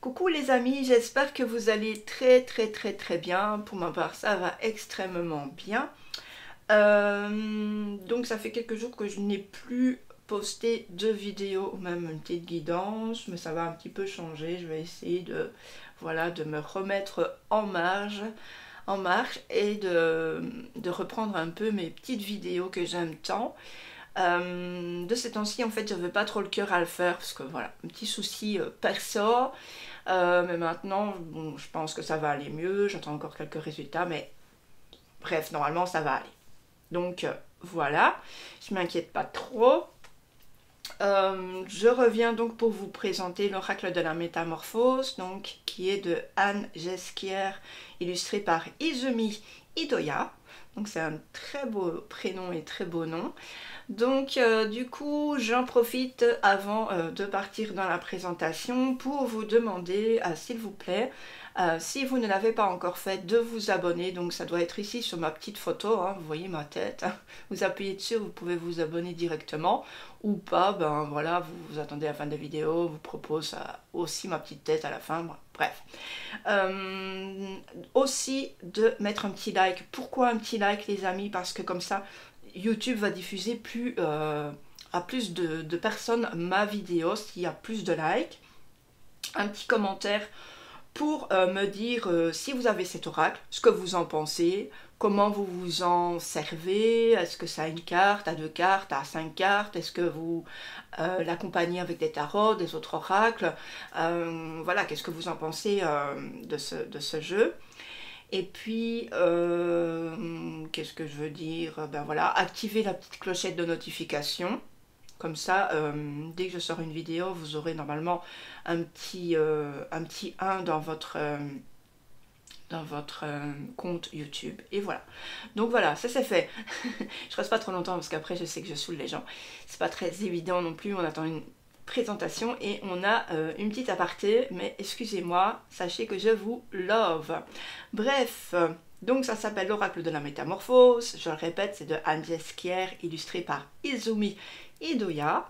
Coucou les amis, j'espère que vous allez très bien. Pour ma part, ça va extrêmement bien. Donc ça fait quelques jours que je n'ai plus posté de vidéo ou même une petite guidance, mais ça va un petit peu changer. Je vais essayer de, voilà, de me remettre en marche et de reprendre un peu mes petites vidéos que j'aime tant. De ces temps-ci, en fait, j'avais pas trop le cœur à le faire parce que voilà, un petit souci perso. Mais maintenant, bon, je pense que ça va aller mieux. J'attends encore quelques résultats, mais bref, normalement, ça va aller. Donc voilà, je m'inquiète pas trop. Je reviens donc pour vous présenter l'oracle de la métamorphose, donc qui est de Anne Jesquière, illustré par Izumi Idoya. Donc c'est un très beau prénom et très beau nom. Donc du coup, j'en profite avant de partir dans la présentation pour vous demander, s'il vous plaît, si vous ne l'avez pas encore fait, de vous abonner. Donc ça doit être ici sur ma petite photo, hein, vous voyez ma tête. Vous appuyez dessus, vous pouvez vous abonner directement. Ou pas, ben voilà, vous attendez la fin de la vidéo, vous propose aussi ma petite tête à la fin, bref. Aussi de mettre un petit like. Pourquoi un petit like les amis? Parce que comme ça, YouTube va diffuser à plus de personnes ma vidéo s'il y a plus de likes. Un petit commentaire pour me dire si vous avez cet oracle, ce que vous en pensez, comment vous vous en servez, est-ce que ça a une carte, à deux cartes, à cinq cartes, est-ce que vous l'accompagnez avec des tarots, des autres oracles, voilà, qu'est-ce que vous en pensez de ce jeu. Et puis, qu'est-ce que je veux dire? Ben voilà, activez la petite clochette de notification. Comme ça, dès que je sors une vidéo, vous aurez normalement un petit 1 dans votre compte YouTube. Et voilà. Donc voilà, ça c'est fait. Je reste pas trop longtemps parce qu'après je sais que je saoule les gens. C'est pas très évident non plus, on attend une présentation et on a une petite aparté, mais excusez-moi, sachez que je vous love. Bref, donc ça s'appelle l'oracle de la métamorphose, je le répète, c'est de Anne Jesquière, illustré par Izumi Idoya.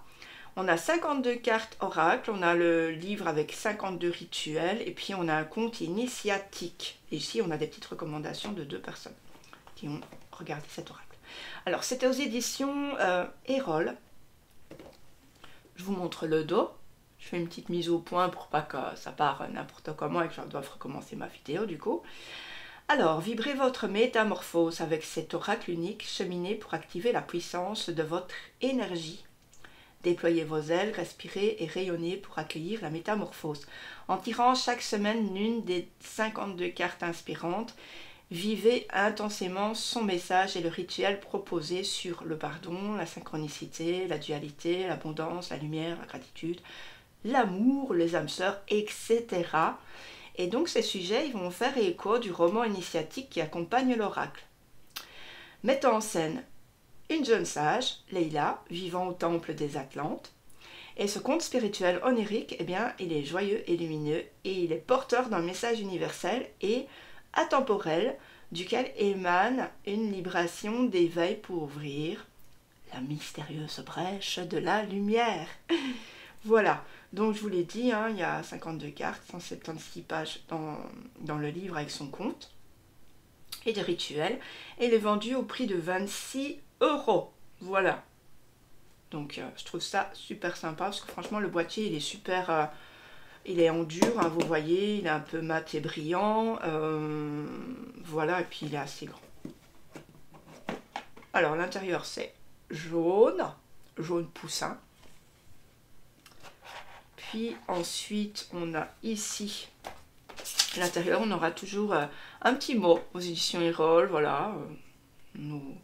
On a 52 cartes oracle, on a le livre avec 52 rituels, et puis on a un compte initiatique. Et ici, on a des petites recommandations de 2 personnes qui ont regardé cet oracle. Alors, c'était aux éditions Erol. Je vous montre le dos. Je fais une petite mise au point pour pas que ça parte n'importe comment et que je dois recommencer ma vidéo du coup. Alors, vibrez votre métamorphose avec cet oracle unique, cheminez pour activer la puissance de votre énergie. Déployez vos ailes, respirez et rayonnez pour accueillir la métamorphose. En tirant chaque semaine l'une des 52 cartes inspirantes, vivez intensément son message et le rituel proposé sur le pardon, la synchronicité, la dualité, l'abondance, la lumière, la gratitude, l'amour, les âmes sœurs, etc. Et donc ces sujets ils vont faire écho du roman initiatique qui accompagne l'oracle. Mettant en scène une jeune sage, Leila, vivant au temple des Atlantes. Et ce conte spirituel onirique, eh bien, il est joyeux et lumineux et il est porteur d'un message universel et atemporel duquel émane une vibration d'éveil pour ouvrir la mystérieuse brèche de la lumière. Voilà, donc je vous l'ai dit, hein, il y a 52 cartes, 176 pages dans le livre avec son compte et des rituels. Et il est vendu au prix de 26 €. Voilà. Donc je trouve ça super sympa parce que franchement le boîtier il est super... il est en dur, hein, vous voyez, il est un peu mat et brillant. Voilà, et puis il est assez grand. Alors l'intérieur c'est jaune poussin. Puis ensuite on a ici l'intérieur, on aura toujours un petit mot aux éditions Erol, voilà, nous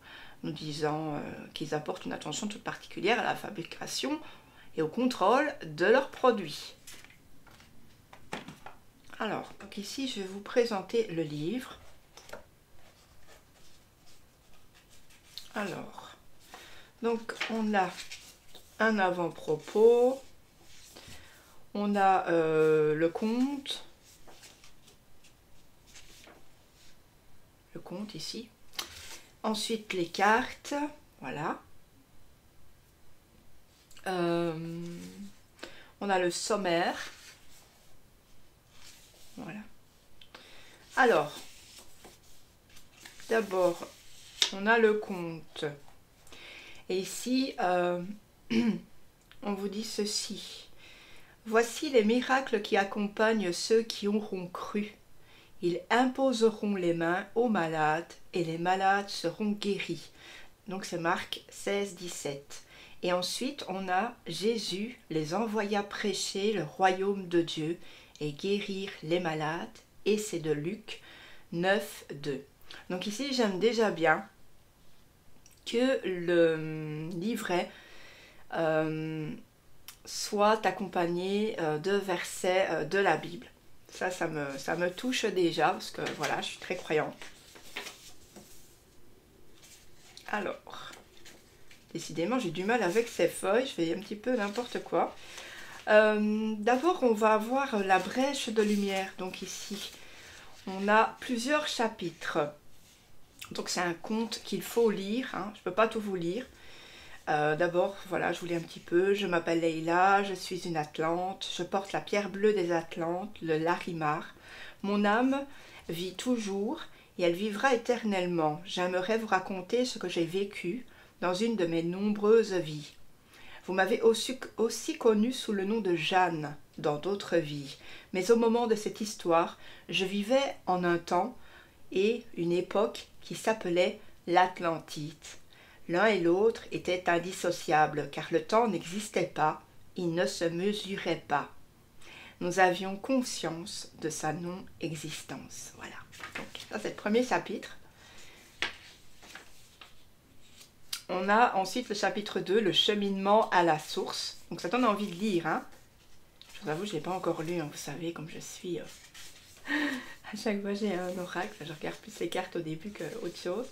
disant qu'ils apportent une attention toute particulière à la fabrication et au contrôle de leurs produits. Alors, donc ici, je vais vous présenter le livre. Alors, donc on a un avant-propos, on a le conte ici. Ensuite, les cartes, voilà. On a le sommaire. Voilà. Alors, d'abord, on a le conte. Et ici, on vous dit ceci. Voici les miracles qui accompagnent ceux qui auront cru. Ils imposeront les mains aux malades et les malades seront guéris. Donc c'est Marc 16, 17. Et ensuite, on a Jésus les envoya prêcher le royaume de Dieu et guérir les malades. Et c'est de Luc 9, 2. Donc ici, j'aime déjà bien que le livret soit accompagné de versets de la Bible. Ça me touche déjà, parce que voilà, je suis très croyante. Alors, décidément, j'ai du mal avec ces feuilles, je fais un petit peu n'importe quoi. D'abord, on va avoir la brèche de lumière. Donc ici, on a plusieurs chapitres. Donc c'est un conte qu'il faut lire, hein. Je ne peux pas tout vous lire. D'abord, voilà, je vous lis un petit peu. Je m'appelle Leïla, je suis une Atlante, je porte la pierre bleue des Atlantes, le Larimar. Mon âme vit toujours et elle vivra éternellement. J'aimerais vous raconter ce que j'ai vécu dans une de mes nombreuses vies. Vous m'avez aussi connue sous le nom de Jeanne dans d'autres vies. Mais au moment de cette histoire, je vivais en un temps et une époque qui s'appelait l'Atlantide. L'un et l'autre étaient indissociables, car le temps n'existait pas, il ne se mesurait pas. Nous avions conscience de sa non-existence. Voilà. Donc, ça, c'est le premier chapitre. On a ensuite le chapitre 2, le cheminement à la source. Donc, ça donne envie de lire, hein. Je vous avoue, je ne l'ai pas encore lu, hein. Vous savez, comme je suis... à chaque fois, j'ai un oracle. Je regarde plus les cartes au début qu'autre chose.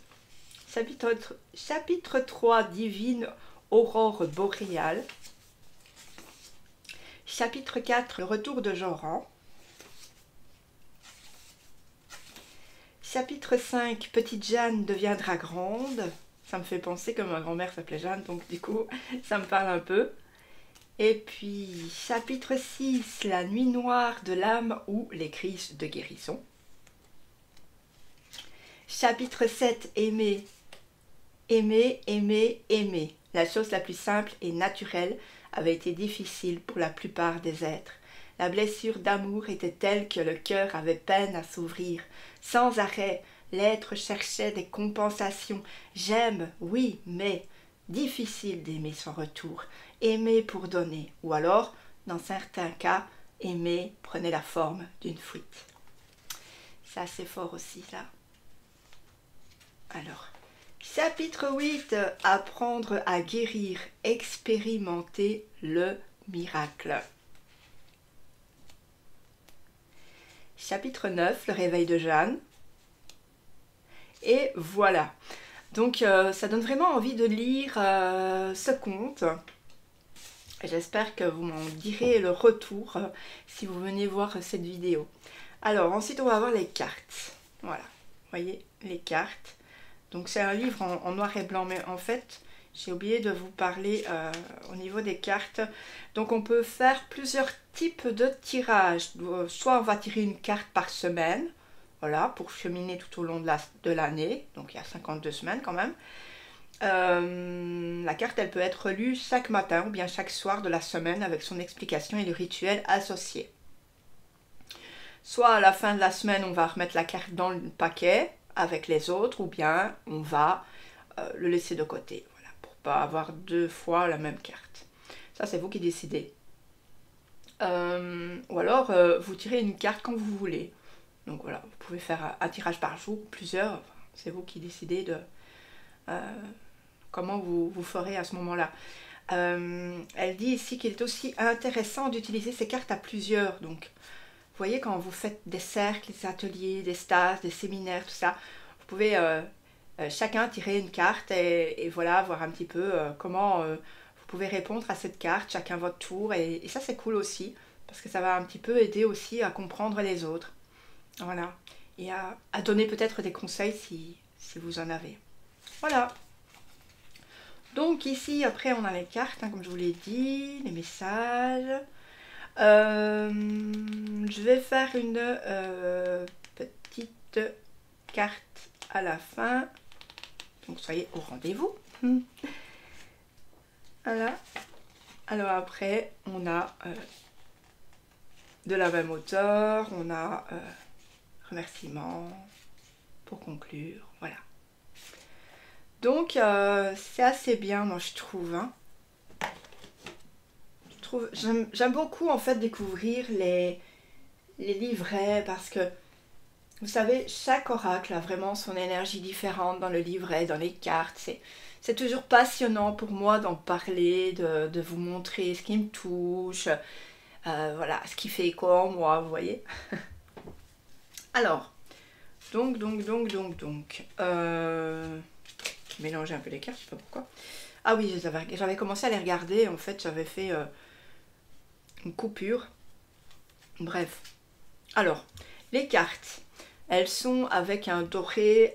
Chapitre 3, divine aurore boréale. Chapitre 4, le retour de Joran. Chapitre 5, petite Jeanne deviendra grande. Ça me fait penser que ma grand-mère s'appelait Jeanne, donc du coup, ça me parle un peu. Et puis, chapitre 6, la nuit noire de l'âme ou les crises de guérison. Chapitre 7, aimer. Aimer, aimer, aimer. La chose la plus simple et naturelle avait été difficile pour la plupart des êtres. La blessure d'amour était telle que le cœur avait peine à s'ouvrir. Sans arrêt, l'être cherchait des compensations. J'aime, oui, mais difficile d'aimer son retour. Aimer pour donner. Ou alors, dans certains cas, aimer prenait la forme d'une fuite. C'est assez fort aussi, là. Alors... Chapitre 8, apprendre à guérir, expérimenter le miracle. Chapitre 9, le réveil de Jeanne. Et voilà. Donc ça donne vraiment envie de lire ce conte. J'espère que vous m'en direz le retour si vous venez voir cette vidéo. Alors ensuite on va voir les cartes. Voilà, vous voyez les cartes. Donc c'est un livre en noir et blanc, mais en fait, j'ai oublié de vous parler au niveau des cartes. Donc on peut faire plusieurs types de tirages. Soit on va tirer une carte par semaine, voilà, pour cheminer tout au long de l'année. Donc il y a 52 semaines quand même. La carte, elle peut être lue chaque matin ou bien chaque soir de la semaine avec son explication et le rituel associé. Soit à la fin de la semaine, on va remettre la carte dans le paquet avec les autres, ou bien on va le laisser de côté, voilà, pour pas avoir deux fois la même carte. Ça, c'est vous qui décidez. Ou alors, vous tirez une carte quand vous voulez. Donc voilà, vous pouvez faire un tirage par jour, plusieurs. C'est vous qui décidez de comment vous ferez à ce moment-là. Elle dit ici qu'il est aussi intéressant d'utiliser ces cartes à plusieurs. Donc, vous voyez, quand vous faites des cercles, des ateliers, des stages, des séminaires, tout ça, vous pouvez chacun tirer une carte et voilà, voir un petit peu comment vous pouvez répondre à cette carte, chacun votre tour. Et ça, c'est cool aussi, parce que ça va un petit peu aider aussi à comprendre les autres. Voilà. Et à donner peut-être des conseils si vous en avez. Voilà. Donc ici, après, on a les cartes, hein, comme je vous l'ai dit, les messages. Je vais faire une petite carte à la fin. Donc soyez au rendez-vous. Voilà. Alors après, on a de la même auteur, on a remerciements pour conclure. Voilà. Donc c'est assez bien, moi je trouve. Hein. J'aime beaucoup en fait découvrir les livrets parce que vous savez, chaque oracle a vraiment son énergie différente dans le livret, dans les cartes. C'est toujours passionnant pour moi d'en parler, de vous montrer ce qui me touche, voilà, ce qui fait écho en moi, vous voyez. Alors, donc. Mélanger un peu les cartes, je sais pas pourquoi. Ah oui, j'avais commencé à les regarder, en fait, j'avais fait une coupure. Bref. Alors, les cartes, elles sont avec un doré,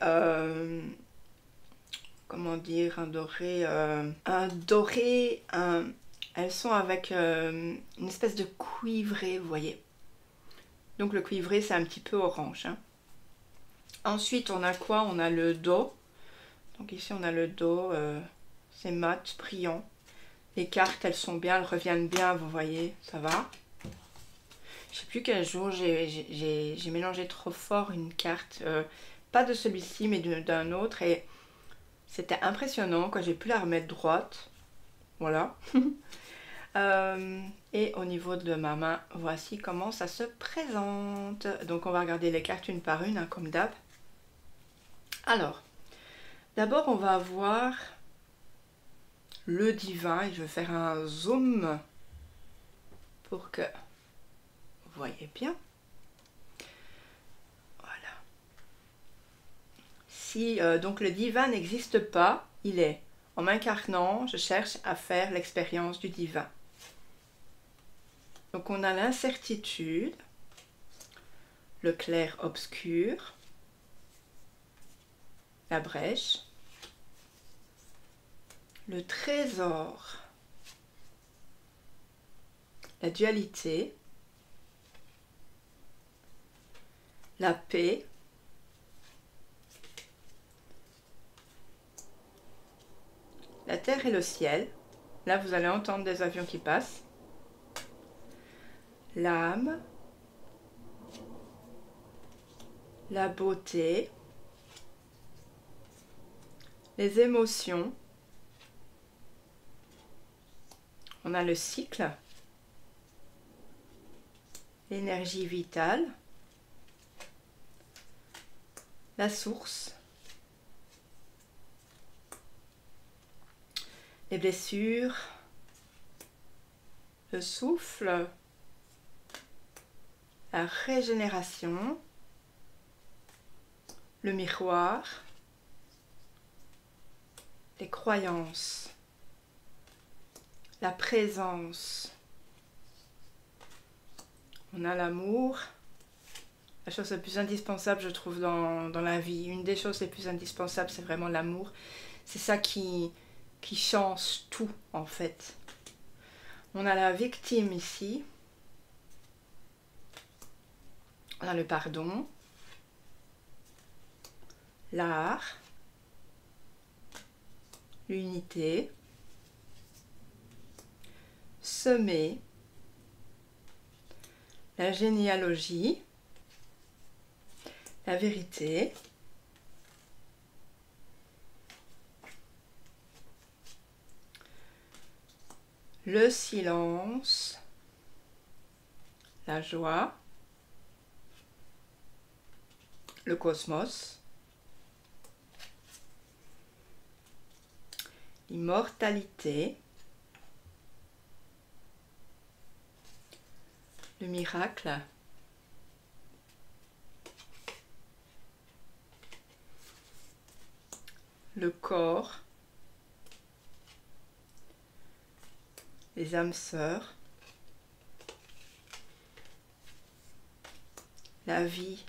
comment dire, elles sont avec une espèce de cuivré, vous voyez. Donc le cuivré, c'est un petit peu orange. Hein. Ensuite, on a quoi? On a le dos. Donc ici, on a le dos, c'est mat, brillant. Les cartes, elles sont bien, elles reviennent bien, vous voyez, ça va. Je sais plus quel jour, j'ai mélangé trop fort une carte, pas de celui-ci, mais d'un autre, et c'était impressionnant, quand j'ai pu la remettre droite. Voilà. Et au niveau de ma main, voici comment ça se présente. Donc on va regarder les cartes une par une, hein, comme d'hab. Alors, d'abord on va avoir le divin, et je vais faire un zoom pour que vous voyez bien. Voilà. Si donc le divin n'existe pas, il est en m'incarnant, je cherche à faire l'expérience du divin. Donc on a l'incertitude, le clair-obscur, la brèche, le trésor, la dualité, la paix, la terre et le ciel. Là, vous allez entendre des avions qui passent. L'âme, la beauté, les émotions. On a le cycle, l'énergie vitale, la source, les blessures, le souffle, la régénération, le miroir, les croyances, la présence. On a l'amour, la chose la plus indispensable je trouve dans la vie. Une des choses les plus indispensables, c'est vraiment l'amour. C'est ça qui change tout en fait. On a la victime ici. On a le pardon, l'art, l'unité, semer, la généalogie, la vérité, le silence, la joie, le cosmos, l'immortalité, le miracle, le corps, les âmes sœurs, la vie,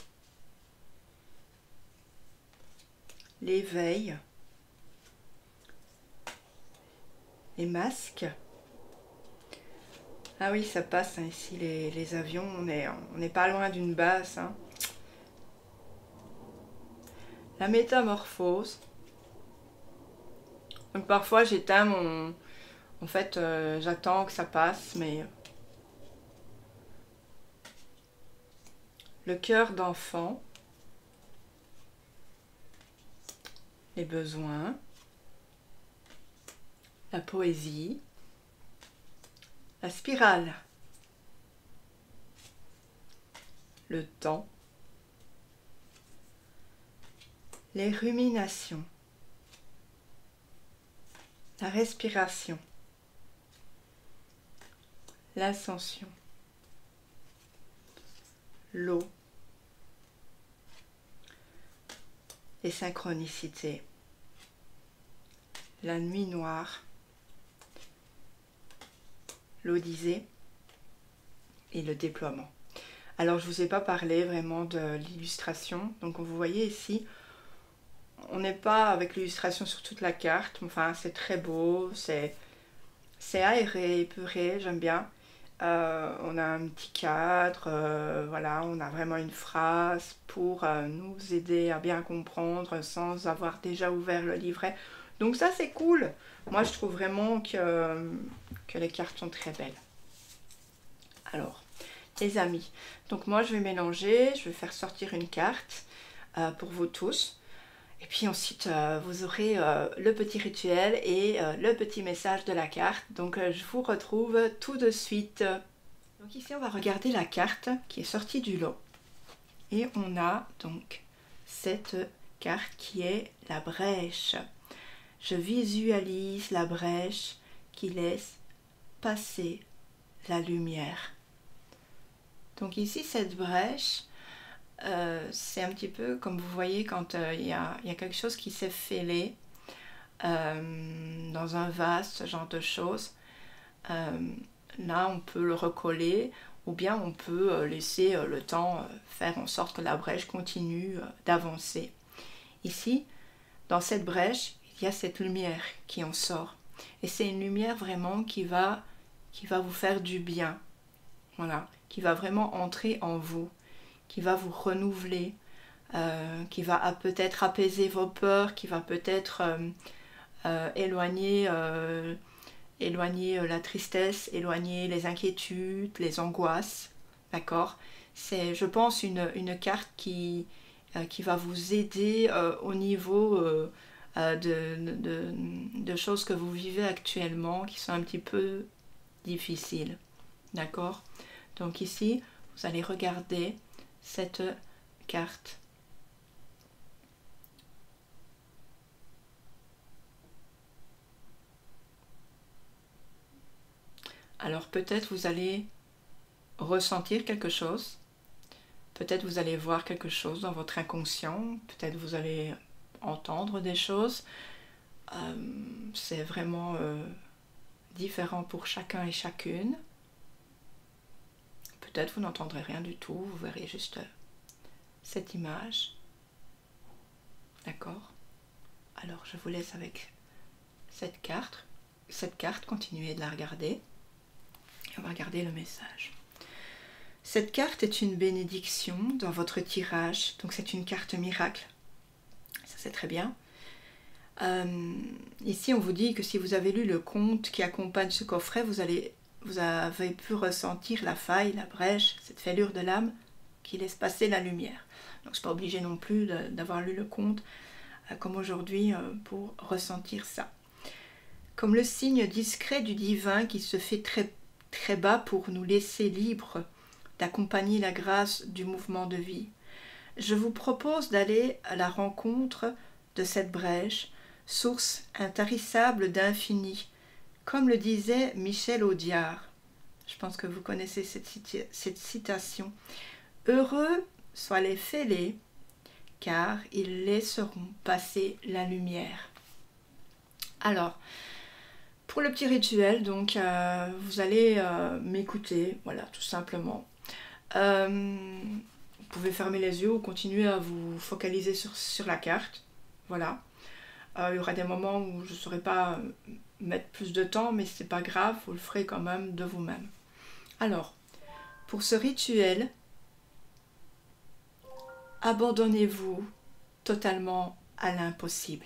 l'éveil, les masques, Ah oui, ça passe hein, ici les avions, on n'est pas loin d'une base. Hein. La métamorphose. Donc parfois j'éteins mon... En fait, j'attends que ça passe, mais... Le cœur d'enfant. Les besoins. La poésie. La spirale. Le temps. Les ruminations. La respiration. L'ascension. L'eau. Les synchronicités. La nuit noire. L'Odyssée et le déploiement. Alors je ne vous ai pas parlé vraiment de l'illustration. Donc vous voyez ici, on n'est pas avec l'illustration sur toute la carte. Enfin c'est très beau, c'est aéré, épuré, j'aime bien. On a un petit cadre, voilà, on a vraiment une phrase pour nous aider à bien comprendre sans avoir déjà ouvert le livret. Donc ça c'est cool. Moi je trouve vraiment que les cartes sont très belles. Alors, les amis, donc moi je vais mélanger, je vais faire sortir une carte pour vous tous. Et puis ensuite vous aurez le petit rituel et le petit message de la carte. Donc je vous retrouve tout de suite. Donc ici on va regarder la carte qui est sortie du lot. Et on a donc cette carte qui est la brèche. Je visualise la brèche qui laisse passer la lumière. Donc ici cette brèche, c'est un petit peu comme vous voyez quand il y a quelque chose qui s'est fêlé dans un vase, ce genre de choses. Là on peut le recoller ou bien on peut laisser le temps faire en sorte que la brèche continue d'avancer. Ici, dans cette brèche, il y a cette lumière qui en sort. Et c'est une lumière vraiment qui va vous faire du bien. Voilà, qui va vraiment entrer en vous, qui va vous renouveler, qui va peut-être apaiser vos peurs, qui va peut-être éloigner la tristesse, éloigner les inquiétudes, les angoisses. D'accord? C'est, je pense, une carte qui va vous aider au niveau de choses que vous vivez actuellement qui sont un petit peu difficiles. D'accord? Donc ici, vous allez regarder cette carte. Alors peut-être vous allez ressentir quelque chose. Peut-être vous allez voir quelque chose dans votre inconscient. Peut-être vous allez entendre des choses. C'est vraiment différent pour chacun et chacune. Peut-être vous n'entendrez rien du tout. Vous verrez juste cette image. D'accord? Alors je vous laisse avec cette carte. Cette carte, continuez de la regarder. Et on va regarder le message. Cette carte est une bénédiction dans votre tirage. Donc c'est une carte miracle. Ça c'est très bien. Ici on vous dit que si vous avez lu le conte qui accompagne ce coffret, vous avez pu ressentir la faille, la brèche, cette fêlure de l'âme qui laisse passer la lumière. Donc je ne suis pas obligée non plus d'avoir lu le conte comme aujourd'hui pour ressentir ça. Comme le signe discret du divin qui se fait très, très bas pour nous laisser libres d'accompagner la grâce du mouvement de vie. Je vous propose d'aller à la rencontre de cette brèche, source intarissable d'infini, comme le disait Michel Audiard. Je pense que vous connaissez cette citation. Heureux soient les fêlés, car ils laisseront passer la lumière. Alors, pour le petit rituel, donc, vous allez m'écouter, voilà, tout simplement. Vous pouvez fermer les yeux ou continuer à vous focaliser sur la carte. Voilà. Il y aura des moments où je ne saurais pas mettre plus de temps, mais c'est pas grave, vous le ferez quand même de vous-même. Alors, pour ce rituel, abandonnez-vous totalement à l'impossible,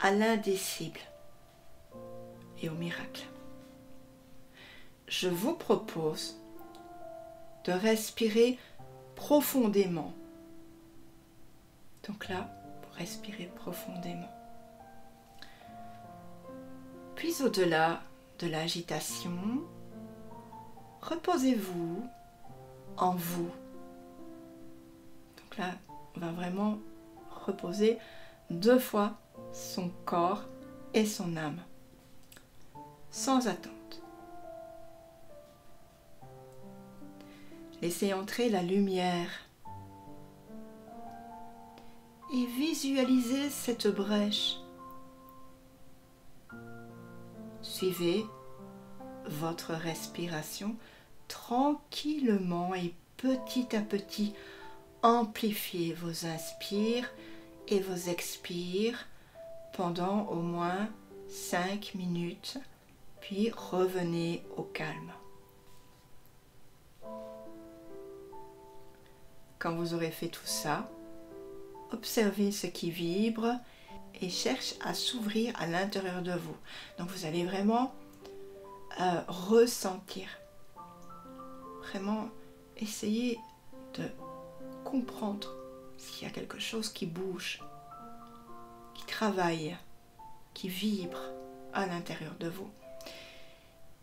à l'indicible et au miracle. Je vous propose de respirer profondément. Donc là, vous respirez profondément. Puis au-delà de l'agitation, reposez-vous en vous. Donc là, on va vraiment reposer 2 fois son corps et son âme, sans attente. Laissez entrer la lumière et visualisez cette brèche. Suivez votre respiration tranquillement et petit à petit amplifiez vos inspires et vos expires pendant au moins 5 minutes, puis revenez au calme. Quand vous aurez fait tout ça, observez ce qui vibre et cherche à s'ouvrir à l'intérieur de vous. Donc vous allez vraiment ressentir, vraiment essayer de comprendre s'il y a quelque chose qui bouge, qui travaille, qui vibre à l'intérieur de vous.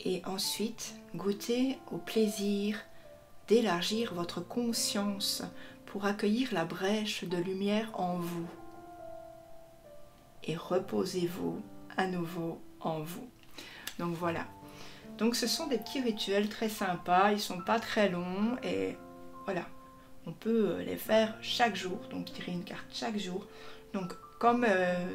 Et ensuite, goûtez au plaisir d'élargir votre conscience pour accueillir la brèche de lumière en vous. Et reposez-vous à nouveau en vous. Donc voilà. Donc ce sont des petits rituels très sympas, ils ne sont pas très longs et voilà. On peut les faire chaque jour, donc tirer une carte chaque jour. Donc comme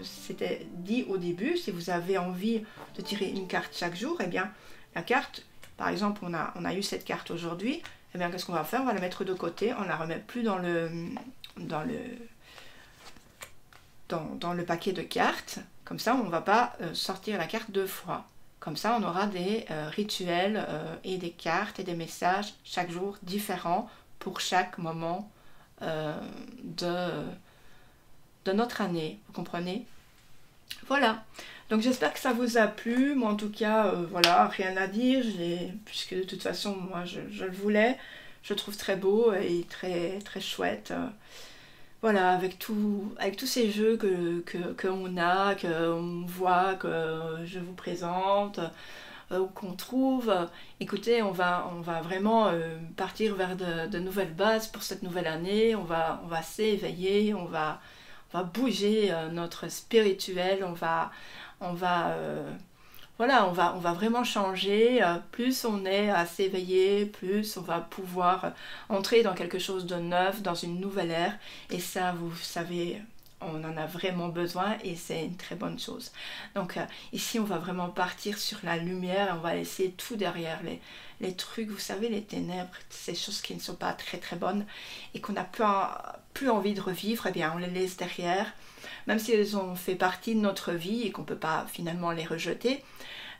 c'était dit au début, si vous avez envie de tirer une carte chaque jour, eh bien la carte, par exemple on a eu cette carte aujourd'hui, eh bien qu'est-ce qu'on va faire? On va la mettre de côté, on ne la remet plus dans le paquet de cartes. Comme ça on ne va pas sortir la carte 2 fois. Comme ça on aura des rituels et des cartes et des messages chaque jour différents pour chaque moment de notre année, vous comprenez? Voilà, donc j'espère que ça vous a plu. Moi en tout cas, voilà, rien à dire, puisque de toute façon moi je le voulais, je le trouve très beau et très, très chouette. Voilà, avec tous ces jeux qu'on a, qu'on voit, que je vous présente, ou qu'on trouve. Écoutez, on va vraiment partir vers de nouvelles bases pour cette nouvelle année. On va s'éveiller, on va bouger notre spirituel, on va vraiment changer. Plus on est à s'éveiller, plus on va pouvoir entrer dans quelque chose de neuf, dans une nouvelle ère. Et ça, vous savez, on en a vraiment besoin et c'est une très bonne chose. Donc ici, on va vraiment partir sur la lumière. On va laisser tout derrière, les trucs, vous savez, les ténèbres, ces choses qui ne sont pas très très bonnes et qu'on n'a plus envie de revivre. Eh bien, on les laisse derrière, même si elles ont fait partie de notre vie et qu'on ne peut pas finalement les rejeter,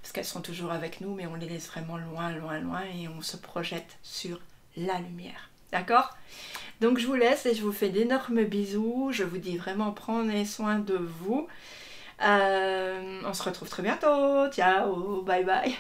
parce qu'elles sont toujours avec nous, mais on les laisse vraiment loin, loin, loin et on se projette sur la lumière. D'accord? Donc je vous laisse et je vous fais d'énormes bisous. Je vous dis vraiment prenez soin de vous. On se retrouve très bientôt. Ciao, bye bye.